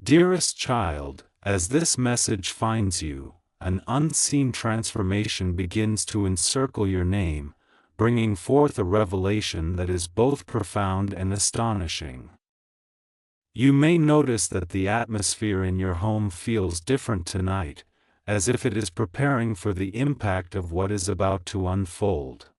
Dearest child, as this message finds you, an unseen transformation begins to encircle your name, bringing forth a revelation that is both profound and astonishing. You may notice that the atmosphere in your home feels different tonight, as if it is preparing for the impact of what is about to unfold.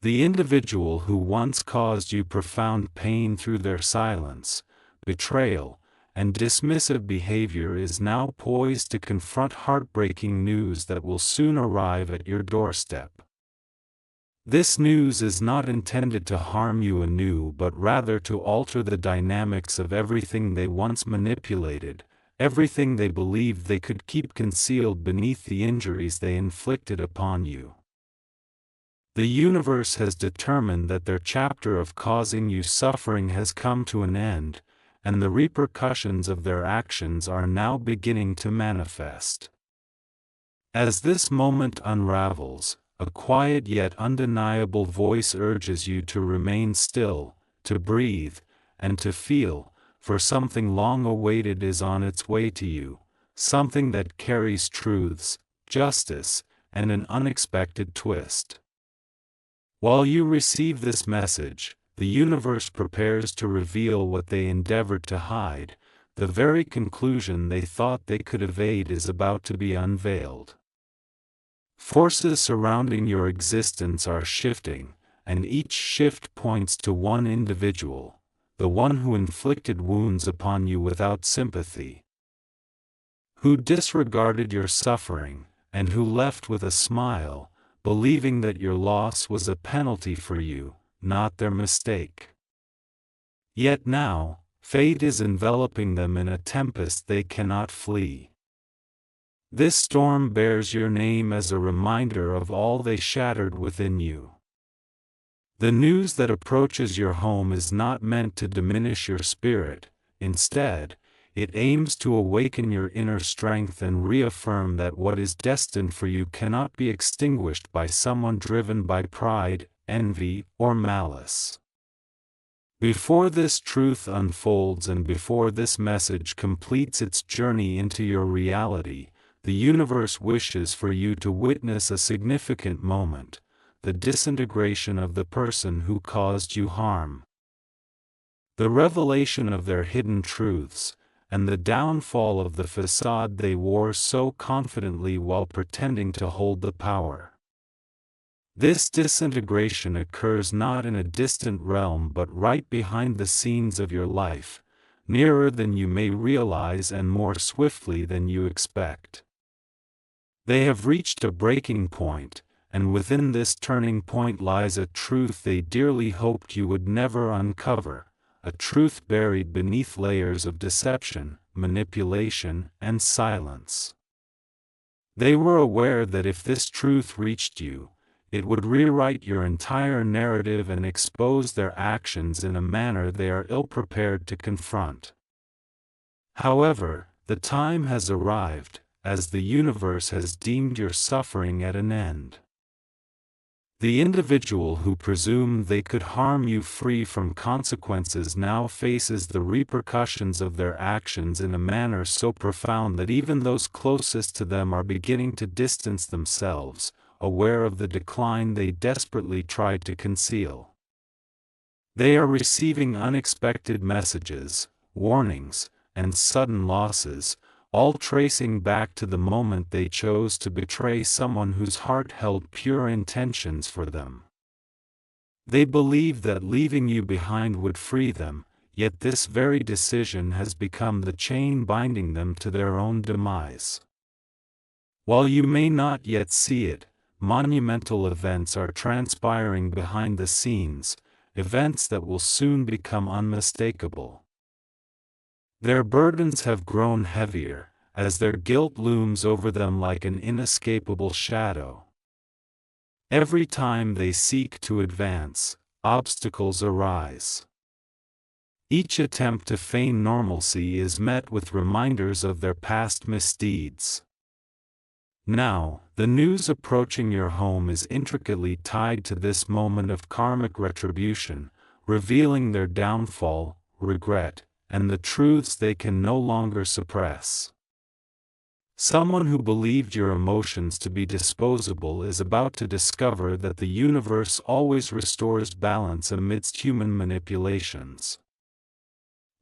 The individual who once caused you profound pain through their silence, betrayal, and dismissive behavior is now poised to confront heartbreaking news that will soon arrive at your doorstep. This news is not intended to harm you anew but rather to alter the dynamics of everything they once manipulated, everything they believed they could keep concealed beneath the injuries they inflicted upon you. The universe has determined that their chapter of causing you suffering has come to an end, and the repercussions of their actions are now beginning to manifest. As this moment unravels, a quiet yet undeniable voice urges you to remain still, to breathe, and to feel, for something long awaited is on its way to you, something that carries truths, justice, and an unexpected twist. While you receive this message, the universe prepares to reveal what they endeavored to hide. The very conclusion they thought they could evade is about to be unveiled. Forces surrounding your existence are shifting, and each shift points to one individual, the one who inflicted wounds upon you without sympathy, who disregarded your suffering, and who left with a smile, believing that your loss was a penalty for you, not their mistake. Yet now, fate is enveloping them in a tempest they cannot flee. This storm bears your name as a reminder of all they shattered within you. The news that approaches your home is not meant to diminish your spirit. Instead, it aims to awaken your inner strength and reaffirm that what is destined for you cannot be extinguished by someone driven by pride, envy, or malice. Before this truth unfolds and before this message completes its journey into your reality, the universe wishes for you to witness a significant moment, the disintegration of the person who caused you harm. The revelation of their hidden truths, and the downfall of the facade they wore so confidently while pretending to hold the power. This disintegration occurs not in a distant realm but right behind the scenes of your life, nearer than you may realize and more swiftly than you expect. They have reached a breaking point, and within this turning point lies a truth they dearly hoped you would never uncover, a truth buried beneath layers of deception, manipulation, and silence. They were aware that if this truth reached you, it would rewrite your entire narrative and expose their actions in a manner they are ill-prepared to confront. However, the time has arrived, as the universe has deemed your suffering at an end. The individual who presumed they could harm you free from consequences now faces the repercussions of their actions in a manner so profound that even those closest to them are beginning to distance themselves, aware of the decline they desperately tried to conceal. They are receiving unexpected messages, warnings, and sudden losses, all tracing back to the moment they chose to betray someone whose heart held pure intentions for them. They believed that leaving you behind would free them, yet this very decision has become the chain binding them to their own demise. While you may not yet see it, monumental events are transpiring behind the scenes, events that will soon become unmistakable. Their burdens have grown heavier, as their guilt looms over them like an inescapable shadow. Every time they seek to advance, obstacles arise. Each attempt to feign normalcy is met with reminders of their past misdeeds. Now, the news approaching your home is intricately tied to this moment of karmic retribution, revealing their downfall, regret, and the truths they can no longer suppress. Someone who believed your emotions to be disposable is about to discover that the universe always restores balance amidst human manipulations.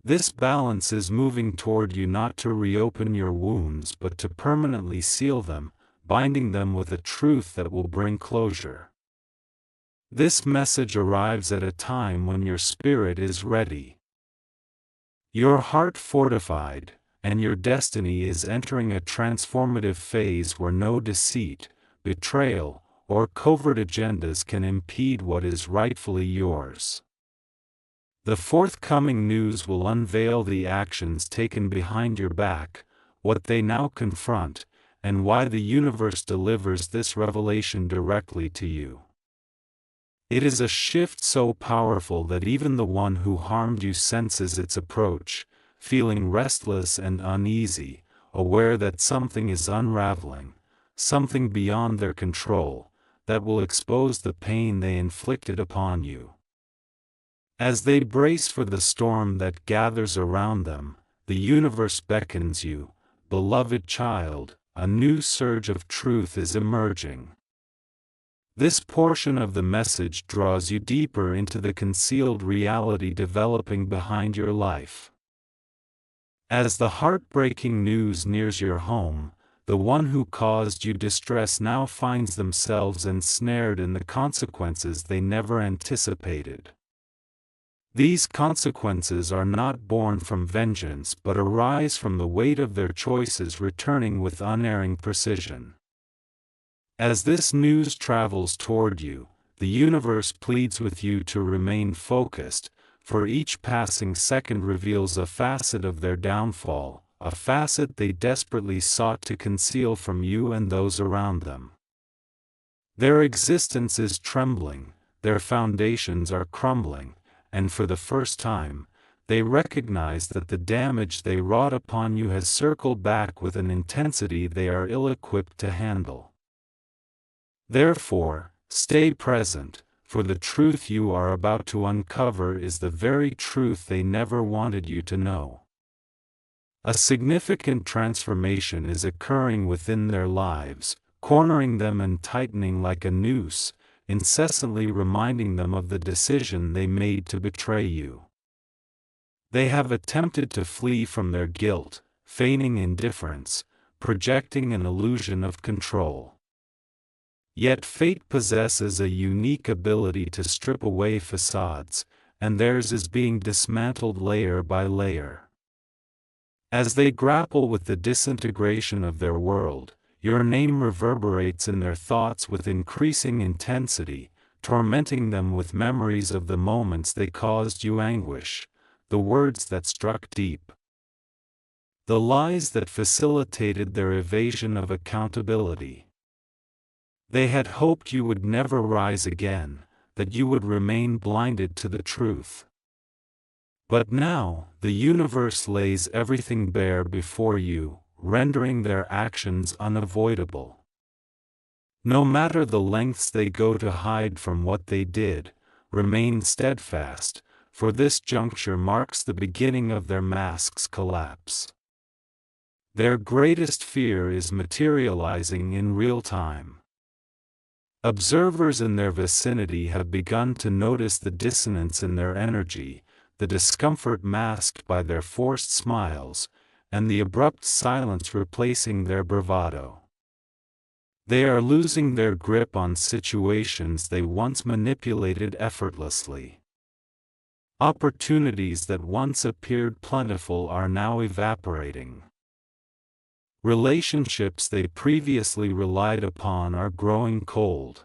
This balance is moving toward you not to reopen your wounds but to permanently seal them, binding them with a truth that will bring closure. This message arrives at a time when your spirit is ready, your heart fortified, and your destiny is entering a transformative phase where no deceit, betrayal, or covert agendas can impede what is rightfully yours. The forthcoming news will unveil the actions taken behind your back, what they now confront, and why the universe delivers this revelation directly to you. It is a shift so powerful that even the one who harmed you senses its approach, feeling restless and uneasy, aware that something is unraveling, something beyond their control, that will expose the pain they inflicted upon you. As they brace for the storm that gathers around them, the universe beckons you, beloved child, a new surge of truth is emerging. This portion of the message draws you deeper into the concealed reality developing behind your life. As the heartbreaking news nears your home, the one who caused you distress now finds themselves ensnared in the consequences they never anticipated. These consequences are not born from vengeance but arise from the weight of their choices returning with unerring precision. As this news travels toward you, the universe pleads with you to remain focused, for each passing second reveals a facet of their downfall, a facet they desperately sought to conceal from you and those around them. Their existence is trembling, their foundations are crumbling, and for the first time, they recognize that the damage they wrought upon you has circled back with an intensity they are ill-equipped to handle. Therefore, stay present, for the truth you are about to uncover is the very truth they never wanted you to know. A significant transformation is occurring within their lives, cornering them and tightening like a noose, incessantly reminding them of the decision they made to betray you. They have attempted to flee from their guilt, feigning indifference, projecting an illusion of control. Yet fate possesses a unique ability to strip away facades, and theirs is being dismantled layer by layer. As they grapple with the disintegration of their world, your name reverberates in their thoughts with increasing intensity, tormenting them with memories of the moments they caused you anguish, the words that struck deep, the lies that facilitated their evasion of accountability. They had hoped you would never rise again, that you would remain blinded to the truth. But now, the universe lays everything bare before you, rendering their actions unavoidable. No matter the lengths they go to hide from what they did, remain steadfast, for this juncture marks the beginning of their mask's collapse. Their greatest fear is materializing in real time. Observers in their vicinity have begun to notice the dissonance in their energy, the discomfort masked by their forced smiles, and the abrupt silence replacing their bravado. They are losing their grip on situations they once manipulated effortlessly. Opportunities that once appeared plentiful are now evaporating. Relationships they previously relied upon are growing cold.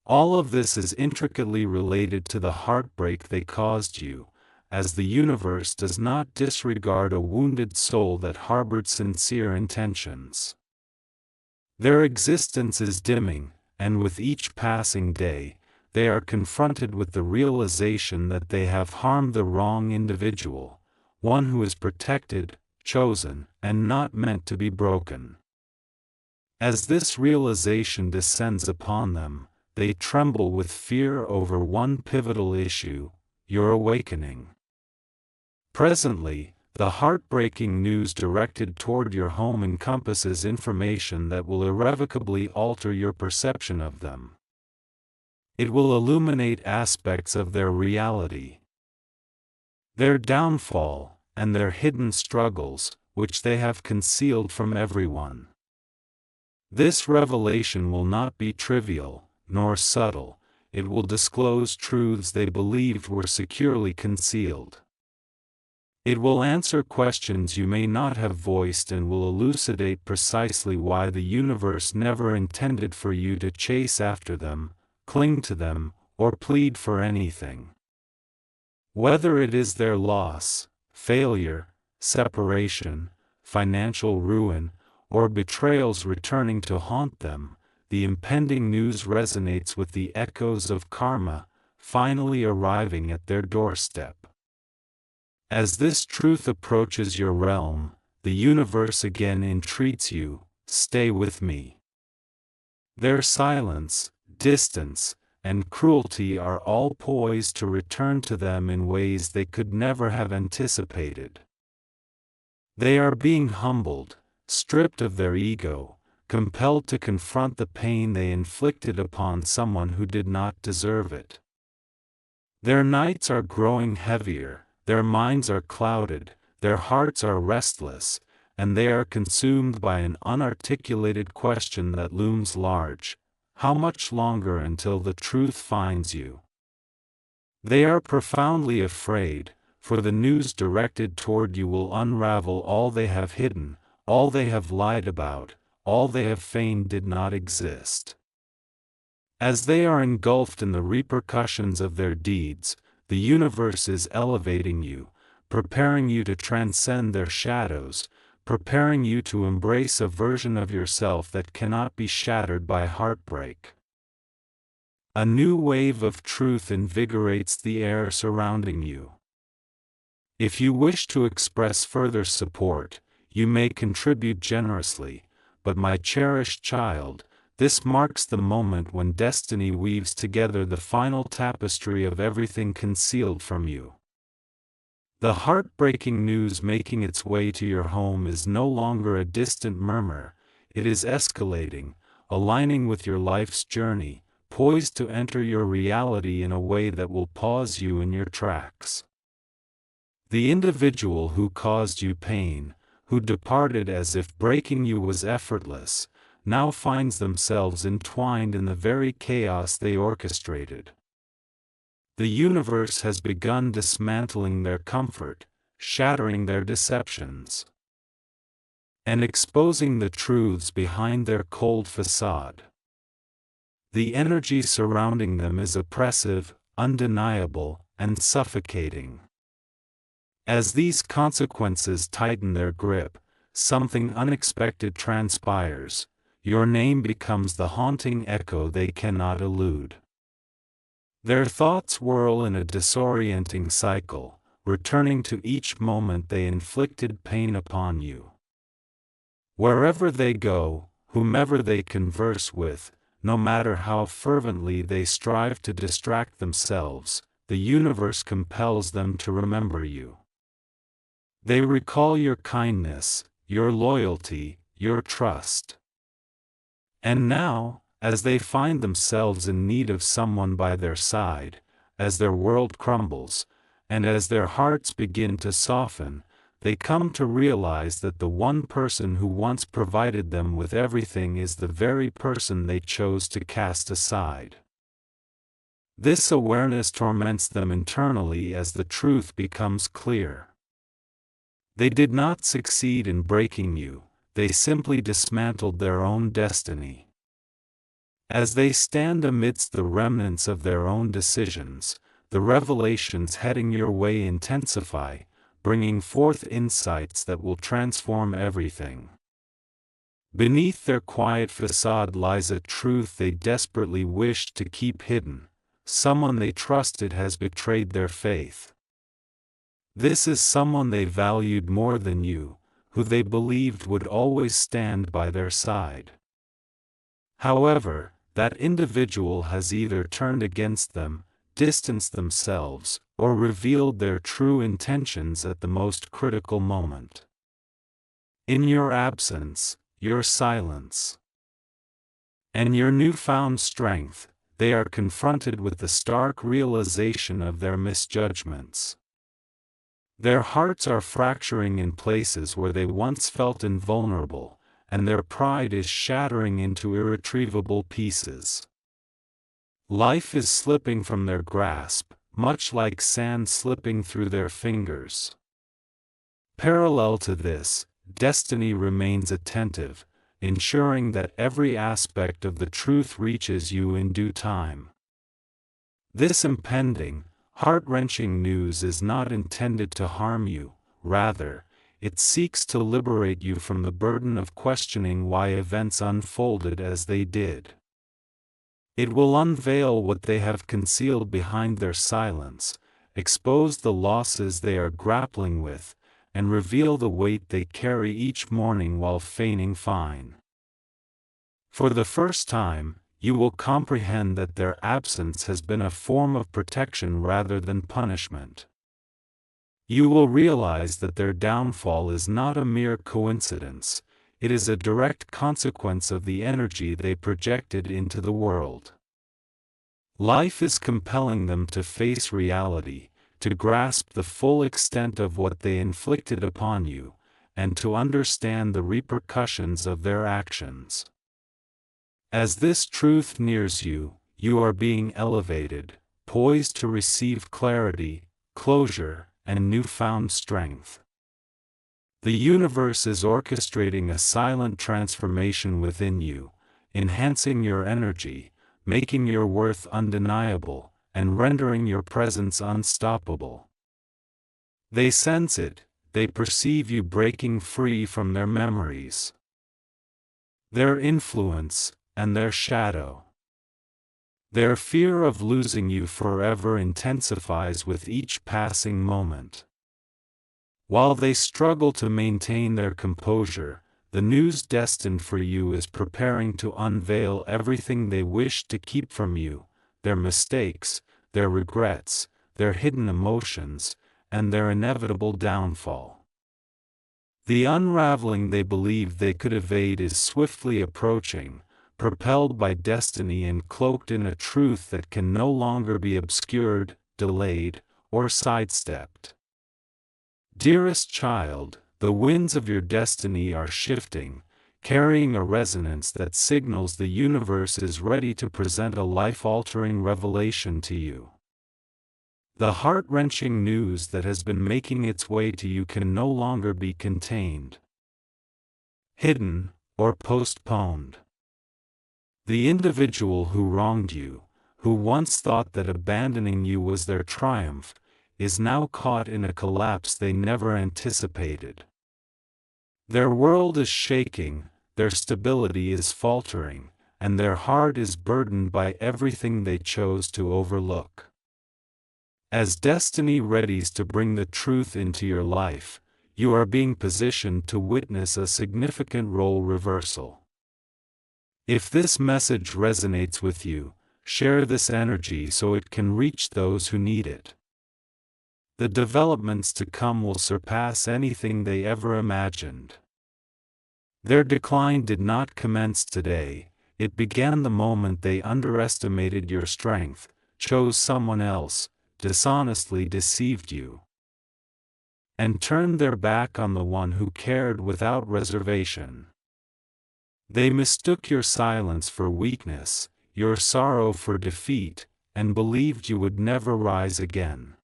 All of this is intricately related to the heartbreak they caused you, as the universe does not disregard a wounded soul that harbored sincere intentions. Their existence is dimming, and with each passing day, they are confronted with the realization that they have harmed the wrong individual, one who is protected, chosen, and not meant to be broken. As this realization descends upon them, they tremble with fear over one pivotal issue, your awakening. Presently, the heartbreaking news directed toward your home encompasses information that will irrevocably alter your perception of them. It will illuminate aspects of their reality, their downfall, and their hidden struggles, which they have concealed from everyone. This revelation will not be trivial, nor subtle. It will disclose truths they believed were securely concealed. It will answer questions you may not have voiced and will elucidate precisely why the universe never intended for you to chase after them, cling to them, or plead for anything. Whether it is their loss, failure, separation, financial ruin, or betrayals returning to haunt them, the impending news resonates with the echoes of karma, finally arriving at their doorstep. As this truth approaches your realm, the universe again entreats you, stay with me. Their silence, distance, and cruelty are all poised to return to them in ways they could never have anticipated. They are being humbled, stripped of their ego, compelled to confront the pain they inflicted upon someone who did not deserve it. Their nights are growing heavier, their minds are clouded, their hearts are restless, and they are consumed by an unarticulated question that looms large: how much longer until the truth finds you? They are profoundly afraid, for the news directed toward you will unravel all they have hidden, all they have lied about, all they have feigned did not exist. As they are engulfed in the repercussions of their deeds, the universe is elevating you, preparing you to transcend their shadows, preparing you to embrace a version of yourself that cannot be shattered by heartbreak. A new wave of truth invigorates the air surrounding you. If you wish to express further support, you may contribute generously, but my cherished child, this marks the moment when destiny weaves together the final tapestry of everything concealed from you. The heartbreaking news making its way to your home is no longer a distant murmur, it is escalating, aligning with your life's journey, poised to enter your reality in a way that will pause you in your tracks. The individual who caused you pain, who departed as if breaking you was effortless, now finds themselves entwined in the very chaos they orchestrated. The universe has begun dismantling their comfort, shattering their deceptions, and exposing the truths behind their cold facade. The energy surrounding them is oppressive, undeniable, and suffocating. As these consequences tighten their grip, something unexpected transpires. Your name becomes the haunting echo they cannot elude. Their thoughts whirl in a disorienting cycle, returning to each moment they inflicted pain upon you. Wherever they go, whomever they converse with, no matter how fervently they strive to distract themselves, the universe compels them to remember you. They recall your kindness, your loyalty, your trust. And now, as they find themselves in need of someone by their side, as their world crumbles, and as their hearts begin to soften, they come to realize that the one person who once provided them with everything is the very person they chose to cast aside. This awareness torments them internally as the truth becomes clear. They did not succeed in breaking you, they simply dismantled their own destiny. As they stand amidst the remnants of their own decisions, the revelations heading your way intensify, bringing forth insights that will transform everything. Beneath their quiet facade lies a truth they desperately wished to keep hidden: someone they trusted has betrayed their faith. This is someone they valued more than you, who they believed would always stand by their side. However, that individual has either turned against them, distanced themselves, or revealed their true intentions at the most critical moment. In your absence, your silence, and your newfound strength, they are confronted with the stark realization of their misjudgments. Their hearts are fracturing in places where they once felt invulnerable, and their pride is shattering into irretrievable pieces. Life is slipping from their grasp, much like sand slipping through their fingers. Parallel to this, destiny remains attentive, ensuring that every aspect of the truth reaches you in due time. This impending, heart-wrenching news is not intended to harm you, rather, it seeks to liberate you from the burden of questioning why events unfolded as they did. It will unveil what they have concealed behind their silence, expose the losses they are grappling with, and reveal the weight they carry each morning while feigning fine. For the first time, you will comprehend that their absence has been a form of protection rather than punishment. You will realize that their downfall is not a mere coincidence, it is a direct consequence of the energy they projected into the world. Life is compelling them to face reality, to grasp the full extent of what they inflicted upon you, and to understand the repercussions of their actions. As this truth nears you, you are being elevated, poised to receive clarity, closure, and newfound strength. The universe is orchestrating a silent transformation within you, enhancing your energy, making your worth undeniable, and rendering your presence unstoppable. They sense it, they perceive you breaking free from their memories, their influence, and their shadow. Their fear of losing you forever intensifies with each passing moment. While they struggle to maintain their composure, the news destined for you is preparing to unveil everything they wished to keep from you, their mistakes, their regrets, their hidden emotions, and their inevitable downfall. The unraveling they believed they could evade is swiftly approaching, propelled by destiny and cloaked in a truth that can no longer be obscured, delayed, or sidestepped. Dearest child, the winds of your destiny are shifting, carrying a resonance that signals the universe is ready to present a life-altering revelation to you. The heart-wrenching news that has been making its way to you can no longer be contained, hidden, or postponed. The individual who wronged you, who once thought that abandoning you was their triumph, is now caught in a collapse they never anticipated. Their world is shaking, their stability is faltering, and their heart is burdened by everything they chose to overlook. As destiny readies to bring the truth into your life, you are being positioned to witness a significant role reversal. If this message resonates with you, share this energy so it can reach those who need it. The developments to come will surpass anything they ever imagined. Their decline did not commence today, it began the moment they underestimated your strength, chose someone else, dishonestly deceived you, and turned their back on the one who cared without reservation. They mistook your silence for weakness, your sorrow for defeat, and believed you would never rise again.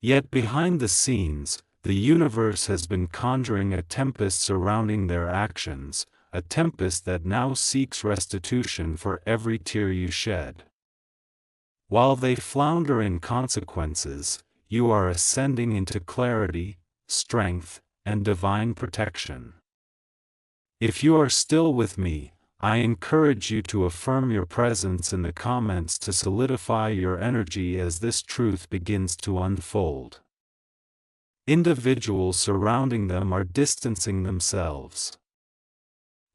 Yet behind the scenes, the universe has been conjuring a tempest surrounding their actions, a tempest that now seeks restitution for every tear you shed. While they flounder in consequences, you are ascending into clarity, strength, and divine protection. If you are still with me, I encourage you to affirm your presence in the comments to solidify your energy as this truth begins to unfold. Individuals surrounding them are distancing themselves.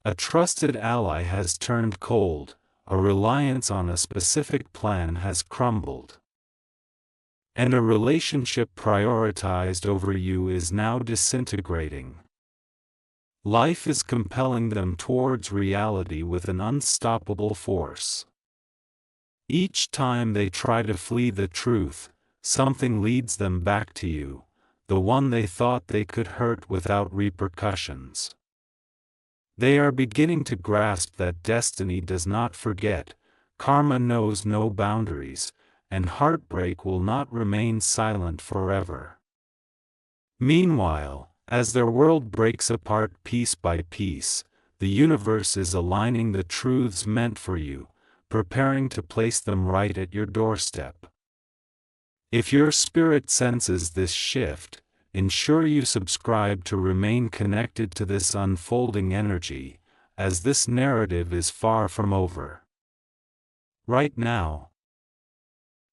A trusted ally has turned cold, a reliance on a specific plan has crumbled. And a relationship prioritized over you is now disintegrating. Life is compelling them towards reality with an unstoppable force. Each time they try to flee the truth, something leads them back to you, the one they thought they could hurt without repercussions. They are beginning to grasp that destiny does not forget, karma knows no boundaries, and heartbreak will not remain silent forever. Meanwhile, as their world breaks apart piece by piece, the universe is aligning the truths meant for you, preparing to place them right at your doorstep. If your spirit senses this shift, ensure you subscribe to remain connected to this unfolding energy, as this narrative is far from over. Right now,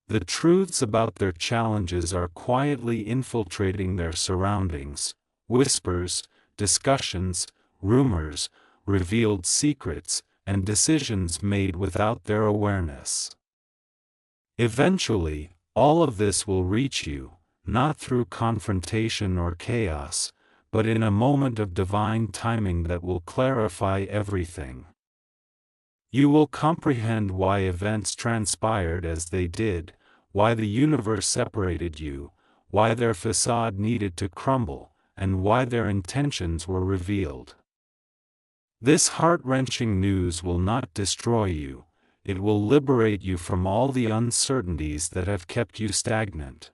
the truths about their challenges are quietly infiltrating their surroundings. Whispers, discussions, rumors, revealed secrets, and decisions made without their awareness. Eventually, all of this will reach you, not through confrontation or chaos, but in a moment of divine timing that will clarify everything. You will comprehend why events transpired as they did, why the universe separated you, why their facade needed to crumble, and why their intentions were revealed. This heart-wrenching news will not destroy you, it will liberate you from all the uncertainties that have kept you stagnant.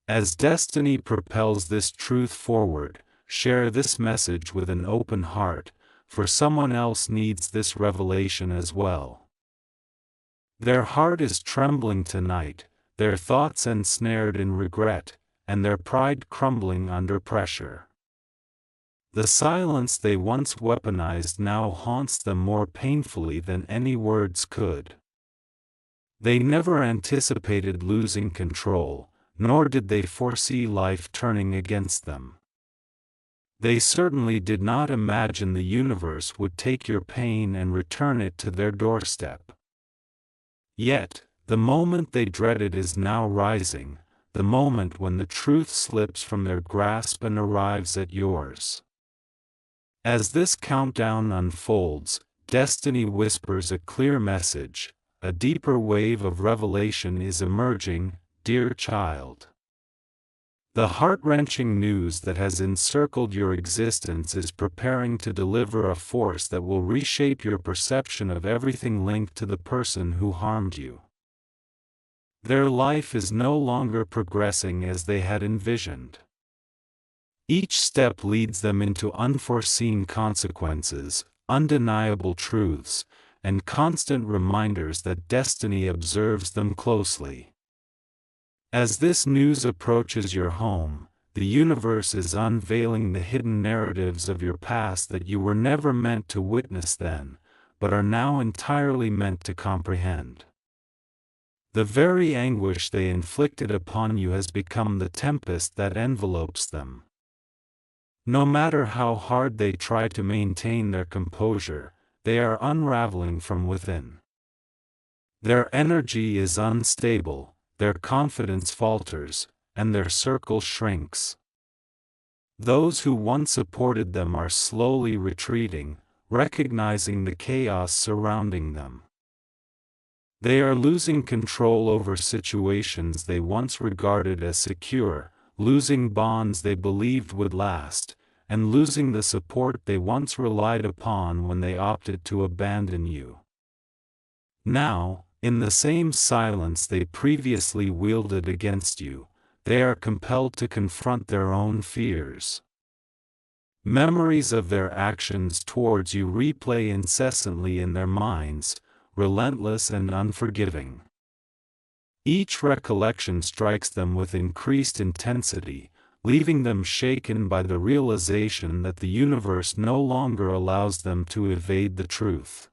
As destiny propels this truth forward, share this message with an open heart, for someone else needs this revelation as well. Their heart is trembling tonight, their thoughts ensnared in regret, and their pride crumbling under pressure. The silence they once weaponized now haunts them more painfully than any words could. They never anticipated losing control, nor did they foresee life turning against them. They certainly did not imagine the universe would take your pain and return it to their doorstep. Yet, the moment they dreaded is now rising, the moment when the truth slips from their grasp and arrives at yours. As this countdown unfolds, destiny whispers a clear message, a deeper wave of revelation is emerging, dear child. The heart-wrenching news that has encircled your existence is preparing to deliver a force that will reshape your perception of everything linked to the person who harmed you. Their life is no longer progressing as they had envisioned. Each step leads them into unforeseen consequences, undeniable truths, and constant reminders that destiny observes them closely. As this news approaches your home, the universe is unveiling the hidden narratives of your past that you were never meant to witness then, but are now entirely meant to comprehend. The very anguish they inflicted upon you has become the tempest that envelopes them. No matter how hard they try to maintain their composure, they are unraveling from within. Their energy is unstable, their confidence falters, and their circle shrinks. Those who once supported them are slowly retreating, recognizing the chaos surrounding them. They are losing control over situations they once regarded as secure, losing bonds they believed would last, and losing the support they once relied upon when they opted to abandon you. Now, in the same silence they previously wielded against you, they are compelled to confront their own fears. Memories of their actions towards you replay incessantly in their minds, relentless and unforgiving. Each recollection strikes them with increased intensity, leaving them shaken by the realization that the universe no longer allows them to evade the truth.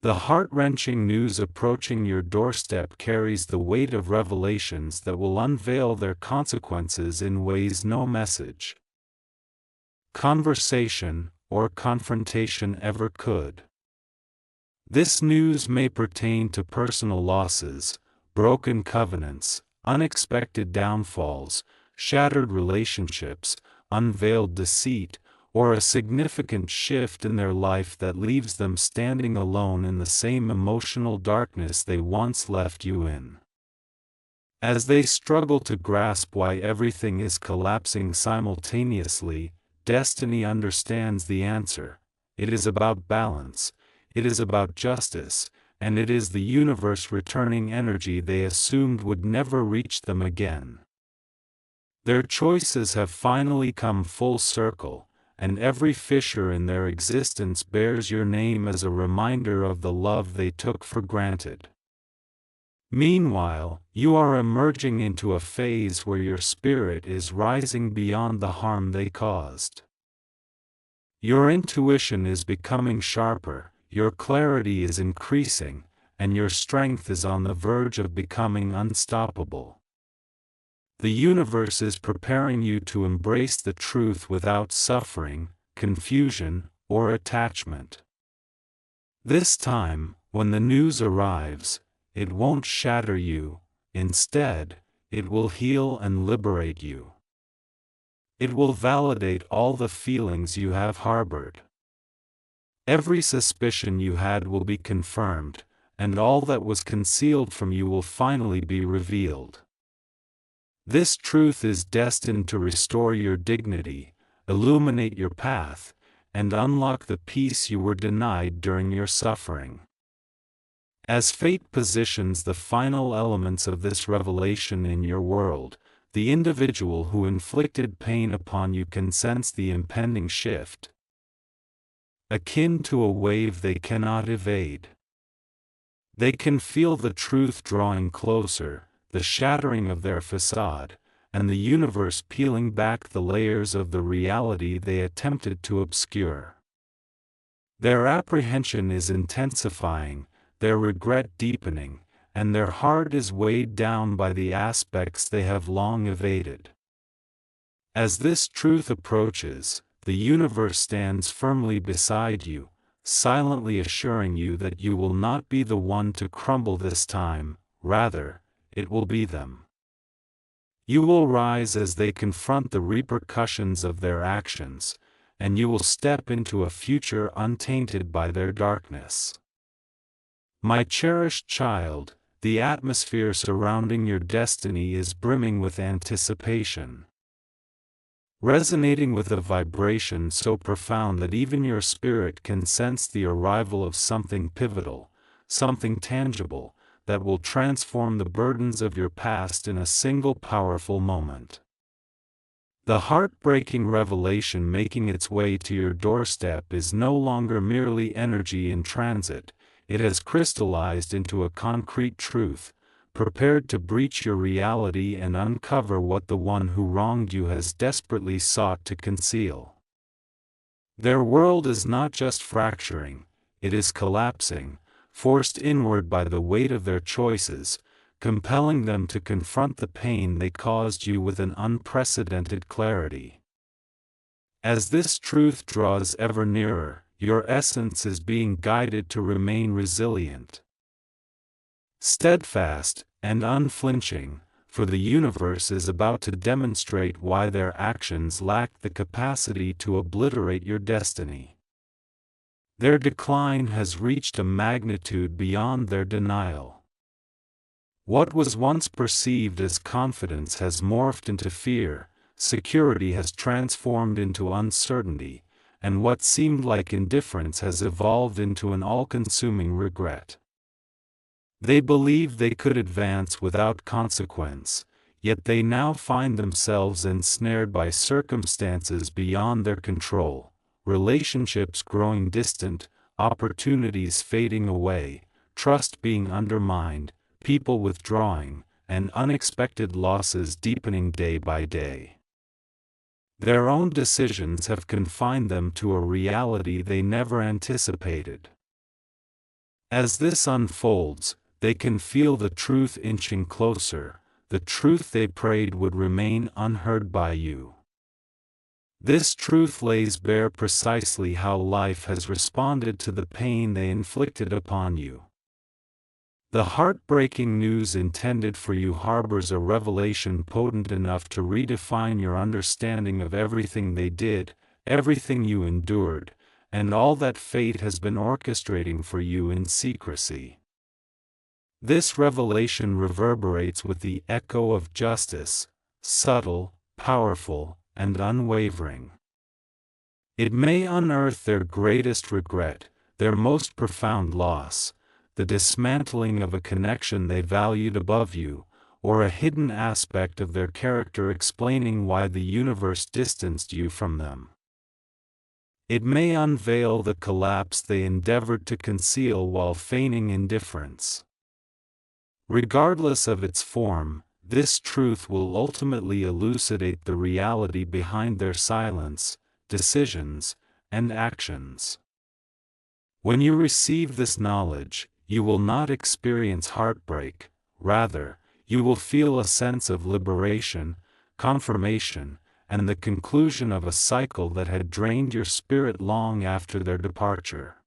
The heart-wrenching news approaching your doorstep carries the weight of revelations that will unveil their consequences in ways no message, conversation, or confrontation ever could. This news may pertain to personal losses, broken covenants, unexpected downfalls, shattered relationships, unveiled deceit, or a significant shift in their life that leaves them standing alone in the same emotional darkness they once left you in. As they struggle to grasp why everything is collapsing simultaneously, destiny understands the answer. It is about balance, it is about justice, and it is the universe returning energy they assumed would never reach them again. Their choices have finally come full circle, and every fissure in their existence bears your name as a reminder of the love they took for granted. Meanwhile, you are emerging into a phase where your spirit is rising beyond the harm they caused. Your intuition is becoming sharper, your clarity is increasing, and your strength is on the verge of becoming unstoppable. The universe is preparing you to embrace the truth without suffering, confusion, or attachment. This time, when the news arrives, it won't shatter you. Instead, it will heal and liberate you. It will validate all the feelings you have harbored. Every suspicion you had will be confirmed, and all that was concealed from you will finally be revealed. This truth is destined to restore your dignity, illuminate your path, and unlock the peace you were denied during your suffering. As fate positions the final elements of this revelation in your world, the individual who inflicted pain upon you can sense the impending shift, akin to a wave they cannot evade. They can feel the truth drawing closer, the shattering of their facade, and the universe peeling back the layers of the reality they attempted to obscure. Their apprehension is intensifying, their regret deepening, and their heart is weighed down by the aspects they have long evaded. As this truth approaches, the universe stands firmly beside you, silently assuring you that you will not be the one to crumble this time, rather, it will be them. You will rise as they confront the repercussions of their actions, and you will step into a future untainted by their darkness. My cherished child, the atmosphere surrounding your destiny is brimming with anticipation. Resonating with a vibration so profound that even your spirit can sense the arrival of something pivotal, something tangible, that will transform the burdens of your past in a single powerful moment. The heartbreaking revelation making its way to your doorstep is no longer merely energy in transit. It has crystallized into a concrete truth, prepared to breach your reality and uncover what the one who wronged you has desperately sought to conceal. Their world is not just fracturing, it is collapsing, forced inward by the weight of their choices, compelling them to confront the pain they caused you with an unprecedented clarity. As this truth draws ever nearer, your essence is being guided to remain resilient, steadfast, and unflinching, for the universe is about to demonstrate why their actions lack the capacity to obliterate your destiny. Their decline has reached a magnitude beyond their denial. What was once perceived as confidence has morphed into fear, security has transformed into uncertainty, and what seemed like indifference has evolved into an all-consuming regret. They believed they could advance without consequence, yet they now find themselves ensnared by circumstances beyond their control, relationships growing distant, opportunities fading away, trust being undermined, people withdrawing, and unexpected losses deepening day by day. Their own decisions have confined them to a reality they never anticipated. As this unfolds, they can feel the truth inching closer, the truth they prayed would remain unheard by you. This truth lays bare precisely how life has responded to the pain they inflicted upon you. The heartbreaking news intended for you harbors a revelation potent enough to redefine your understanding of everything they did, everything you endured, and all that fate has been orchestrating for you in secrecy. This revelation reverberates with the echo of justice, subtle, powerful, and unwavering. It may unearth their greatest regret, their most profound loss, the dismantling of a connection they valued above you, or a hidden aspect of their character explaining why the universe distanced you from them. It may unveil the collapse they endeavored to conceal while feigning indifference. Regardless of its form, this truth will ultimately elucidate the reality behind their silence, decisions, and actions. When you receive this knowledge, you will not experience heartbreak, rather, you will feel a sense of liberation, confirmation, and the conclusion of a cycle that had drained your spirit long after their departure.